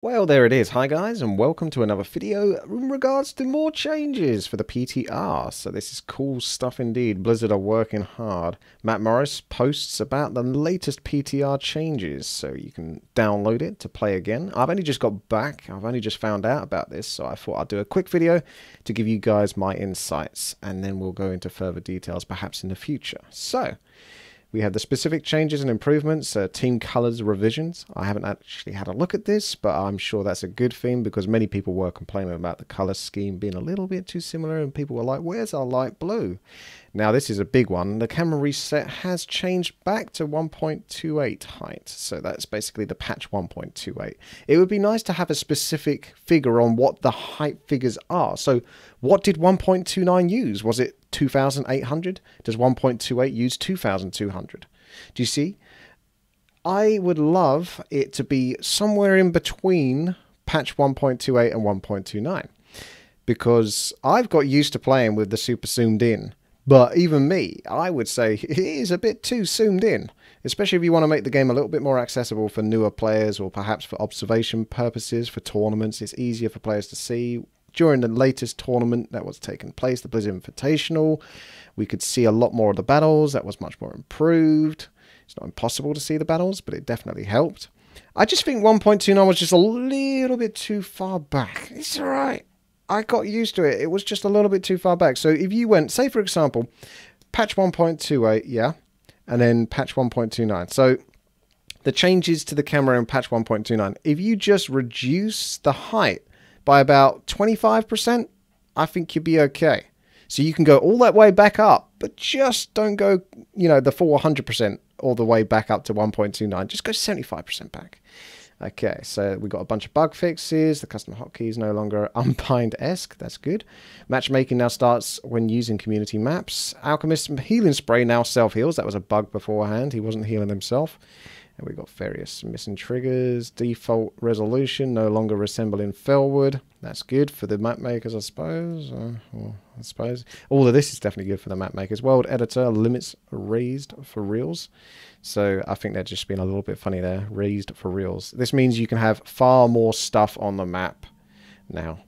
Well, there it is. Hi guys, and welcome to another video in regards to more changes for the PTR. So this is cool stuff indeed. Blizzard are working hard. Matt Morris posts about the latest PTR changes, so you can download it to play again. I've only just got back. I've only just found out about this, so I thought I'd do a quick video to give you guys my insights, and then we'll go into further details perhaps in the future. So we have the specific changes and improvements, team colors revisions. I haven't actually had a look at this, but I'm sure that's a good thing because many people were complaining about the color scheme being a little bit too similar and people were like, where's our light blue? Now this is a big one. The camera reset has changed back to 1.28 height. So that's basically the patch 1.28. It would be nice to have a specific figure on what the height figures are. So what did 1.29 use? Was it 2800? Does 1.28 use 2200? Do you see? I would love it to be somewhere in between patch 1.28 and 1.29 because I've got used to playing with the super zoomed in. But even me, I would say it is a bit too zoomed in, especially if you want to make the game a little bit more accessible for newer players or perhaps for observation purposes, for tournaments. It's easier for players to see. During the latest tournament that was taking place, the Blizzard Invitational, we could see a lot more of the battles. That was much more improved. It's not impossible to see the battles, but it definitely helped. I just think 1.29 was just a little bit too far back. It's all right. I got used to it. It was just a little bit too far back. So if you went, say for example, patch 1.28, yeah, and then patch 1.29. So the changes to the camera in patch 1.29, if you just reduce the height by about 25%, I think you'd be okay. So you can go all that way back up, but just don't go, the full 100% all the way back up to 1.29. Just go 75% back. Okay, so we got a bunch of bug fixes. The custom hotkeys no longer unbind-esque. That's good. Matchmaking now starts when using community maps. Alchemist healing spray now self-heals. That was a bug beforehand. He wasn't healing himself. And we got various missing triggers. Default resolution no longer resembling Fellwood. That's good for the map makers, I suppose. I suppose all of this is definitely good for the map makers. World editor limits raised for reals. So I think they're just being a little bit funny there. Raised for reals. This means you can have far more stuff on the map now.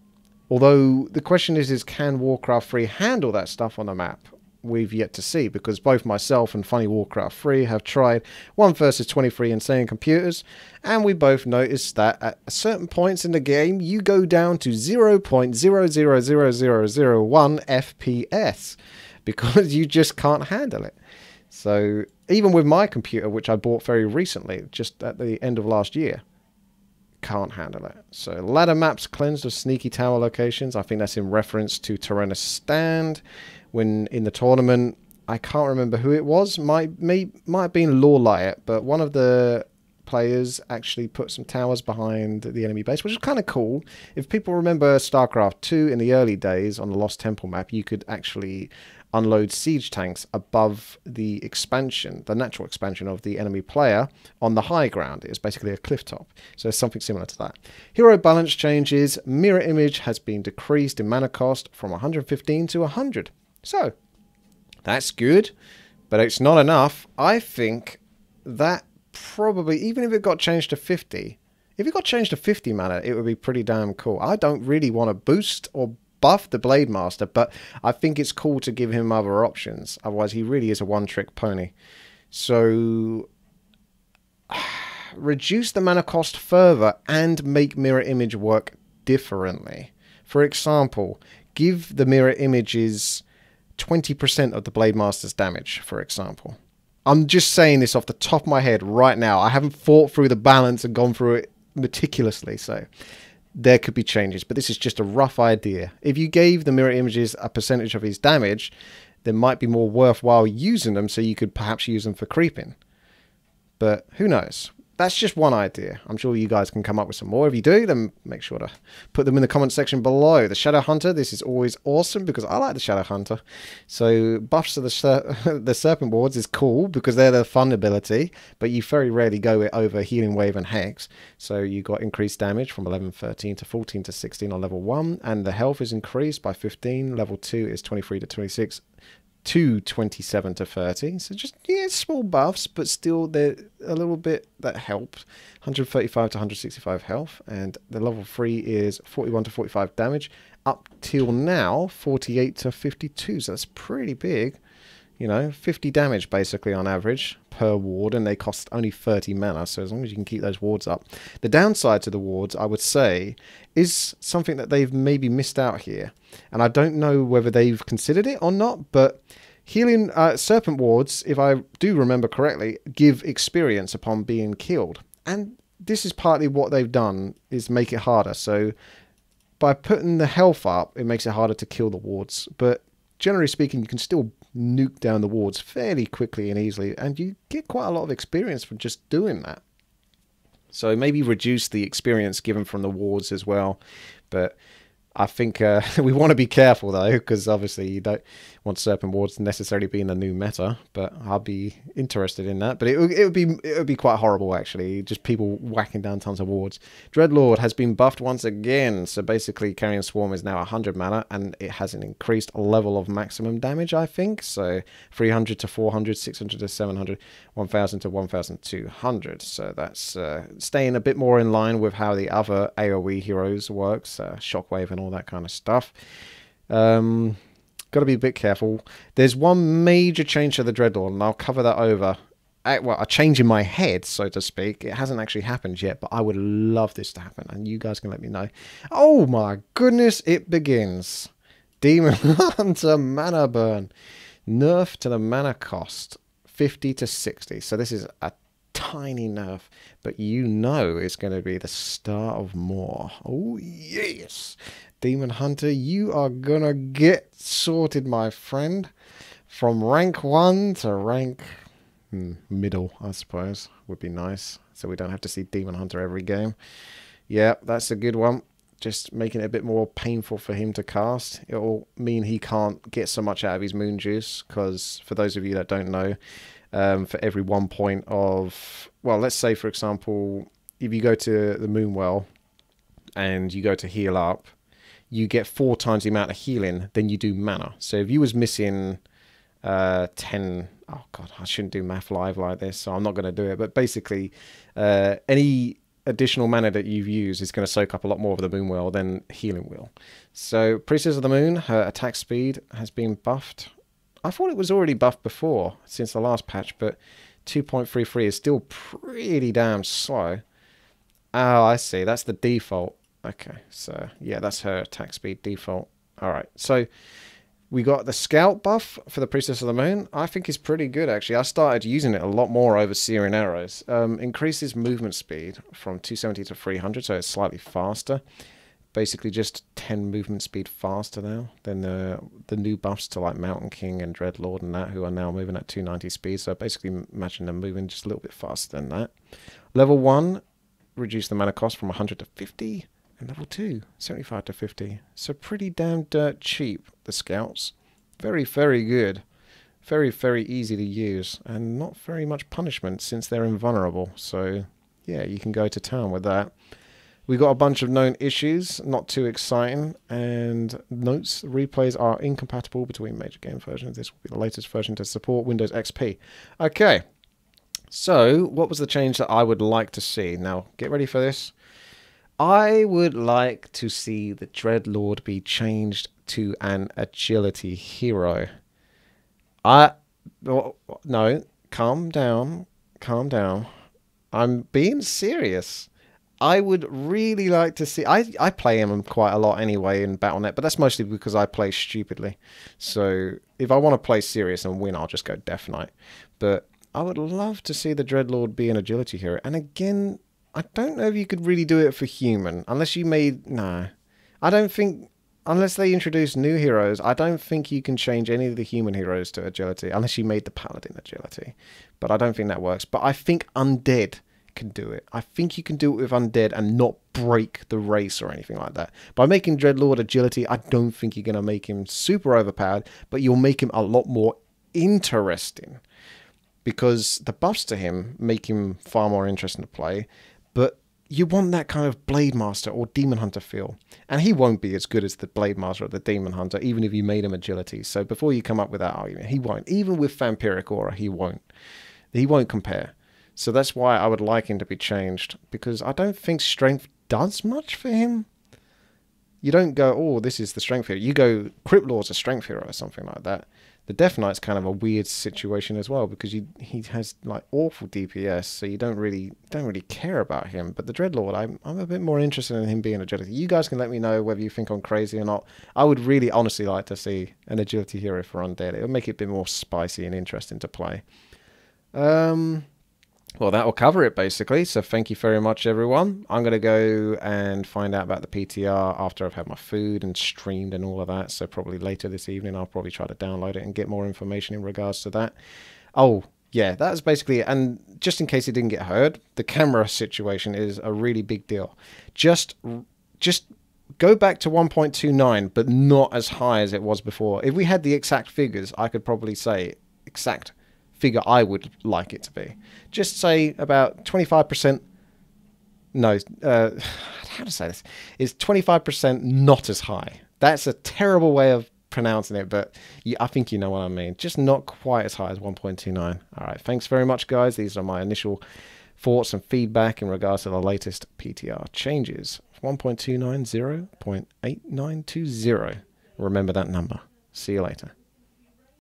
Although the question is can Warcraft 3 handle that stuff on the map? We've yet to see, because both myself and Funny Warcraft 3 have tried 1 versus 23 insane computers, and we both noticed that at certain points in the game you go down to 0.000001 FPS because you just can't handle it. So even with my computer, which I bought very recently, just at the end of last year, can't handle it. So ladder maps cleansed of sneaky tower locations. I think that's in reference to Tyrannus Stand. When in the tournament, I can't remember who it was. Might have been Lawlight, but one of the players actually put some towers behind the enemy base, which is kind of cool. If people remember StarCraft 2 in the early days on the Lost Temple map, you could actually unload siege tanks above the expansion, the natural expansion of the enemy player on the high ground. It's basically a cliff top. So it's something similar to that. Hero balance changes. Mirror image has been decreased in mana cost from 115 to 100. So that's good, but it's not enough. I think that probably, even if it got changed to 50, if it got changed to 50 mana, it would be pretty damn cool. I don't really want to boost or buff the Blade Master, but I think it's cool to give him other options. Otherwise, he really is a one-trick pony. So reduce the mana cost further and make mirror image work differently. For example, give the mirror images 20% of the Blade Master's damage, for example. I'm just saying this off the top of my head right now. I haven't thought through the balance and gone through it meticulously, so there could be changes, but this is just a rough idea. If you gave the mirror images a percentage of his damage, there might be more worthwhile using them, so you could perhaps use them for creeping. But who knows? That's just one idea. I'm sure you guys can come up with some more. If you do, then make sure to put them in the comment section below. The Shadow Hunter, this is always awesome because I like the Shadow Hunter. So buffs to the Serpent Wards is cool because they're the fun ability, but you very rarely go it over Healing Wave and Hex. So you got increased damage from 11, 13 to 14 to 16 on level 1, and the health is increased by 15. Level 2 is 23 to 26. to 27 to 30. So just, yeah, small buffs, but still they're a little bit that help. 135 to 165 health, and the level 3 is 41 to 45 damage. Up till now, 48 to 52, so that's pretty big. You know, 50 damage basically on average per ward, and they cost only 30 mana, so as long as you can keep those wards up. The downside to the wards, I would say, is something that they've maybe missed out here. And I don't know whether they've considered it or not, but healing serpent wards, if I do remember correctly, give experience upon being killed. And this is partly what they've done, is make it harder. So by putting the health up, it makes it harder to kill the wards. But generally speaking, you can still nuke down the wards fairly quickly and easily, and you get quite a lot of experience from just doing that. So maybe reduce the experience given from the wards as well. But I think we want to be careful though, because obviously you don't want serpent wards to necessarily be in the new meta. But I'll be interested in that. But it would be quite horrible actually, just people whacking down tons of wards. Dreadlord has been buffed once again, so basically Carrion Swarm is now 100 mana, and it has an increased level of maximum damage, I think. So 300 to 400, 600 to 700, 1000 to 1200. So that's staying a bit more in line with how the other AoE heroes works, Shockwave and all that kind of stuff. Got to be a bit careful. There's one major change to the Dreadlord, and I'll cover that over. Well, a change in my head, so to speak. It hasn't actually happened yet, but I would love this to happen, and you guys can let me know. Oh my goodness, it begins. Demon Hunter mana burn. Nerf to the mana cost. 50 to 60. So this is a tiny nerf, but you know it's going to be the start of more. Oh yes, Demon Hunter, you are gonna get sorted, my friend, from rank 1 to rank middle, I suppose, would be nice, so we don't have to see Demon Hunter every game. Yeah, that's a good one. Just making it a bit more painful for him to cast. It'll mean he can't get so much out of his Moon Juice, because for those of you that don't know, for every 1 point of, well, let's say for example, if you go to the Moonwell and you go to heal up, you get 4 times the amount of healing than you do mana. So if you was missing 10, oh god, I shouldn't do math live like this, so I'm not going to do it, but basically any additional mana that you've used is going to soak up a lot more of the Moonwell than healing will. So Priestess of the Moon, her attack speed has been buffed. I thought it was already buffed before, since the last patch, but 2.33 is still pretty damn slow. Oh, I see. That's the default. Okay, so yeah, that's her attack speed default. Alright, so we got the Scout buff for the Priestess of the Moon. I think is pretty good, actually. I started using it a lot more over Searing Arrows. Increases movement speed from 270 to 300, so it's slightly faster. Basically just 10 movement speed faster now than the new buffs to like Mountain King and Dreadlord and that, who are now moving at 290 speed. So basically imagine them moving just a little bit faster than that. Level 1, reduce the mana cost from 100 to 50. And level 2, 75 to 50. So pretty damn dirt cheap, the Scouts. Very, very good. Very, very easy to use. And not very much punishment since they're invulnerable. So yeah, you can go to town with that. We got a bunch of known issues, not too exciting, and notes, replays are incompatible between major game versions. This will be the latest version to support Windows XP. Okay, so what was the change that I would like to see? Now, get ready for this. I would like to see the Dreadlord be changed to an agility hero. No, calm down, calm down. I'm being serious. I would really like to see... I play him quite a lot anyway in Battle.net, but that's mostly because I play stupidly. So if I want to play serious and win, I'll just go Death Knight. But I would love to see the Dreadlord be an agility hero. And again, I don't know if you could really do it for human, unless you made... No. I don't think... Unless they introduce new heroes, I don't think you can change any of the human heroes to agility, unless you made the Paladin agility. But I don't think that works. But I think Undead can do it. I think you can do it with Undead and not break the race or anything like that. By making Dreadlord agility, I don't think you're going to make him super overpowered, but you'll make him a lot more interesting. Because the buffs to him make him far more interesting to play. But you want that kind of Blade Master or Demon Hunter feel. And he won't be as good as the Blade Master or the Demon Hunter, even if you made him agility. So before you come up with that argument, he won't. Even with Vampiric Aura, he won't. He won't compare. So that's why I would like him to be changed, because I don't think strength does much for him. You don't go, oh, this is the strength hero. You go, Crypt Lord's a strength hero or something like that. The Death Knight's kind of a weird situation as well, because he has like awful DPS, so you don't really care about him. But the Dreadlord, I'm a bit more interested in him being agility. You guys can let me know whether you think I'm crazy or not. I would really honestly like to see an agility hero for Undead. It would make it a bit more spicy and interesting to play. Well, that will cover it, basically. So thank you very much, everyone. I'm going to go and find out about the PTR after I've had my food and streamed and all of that. So probably later this evening, I'll probably try to download it and get more information in regards to that. Oh, yeah, that's basically it. And just in case it didn't get heard, the camera situation is a really big deal. Just go back to 1.29, but not as high as it was before. If we had the exact figures, I could probably say exact figure I would like it to be. Just say about 25%. No, how to say this? Is 25% not as high. That's a terrible way of pronouncing it, but I think you know what I mean. Just not quite as high as 1.29. All right, thanks very much, guys. These are my initial thoughts and feedback in regards to the latest PTR changes. 1.29, 0.8920. Remember that number. See you later.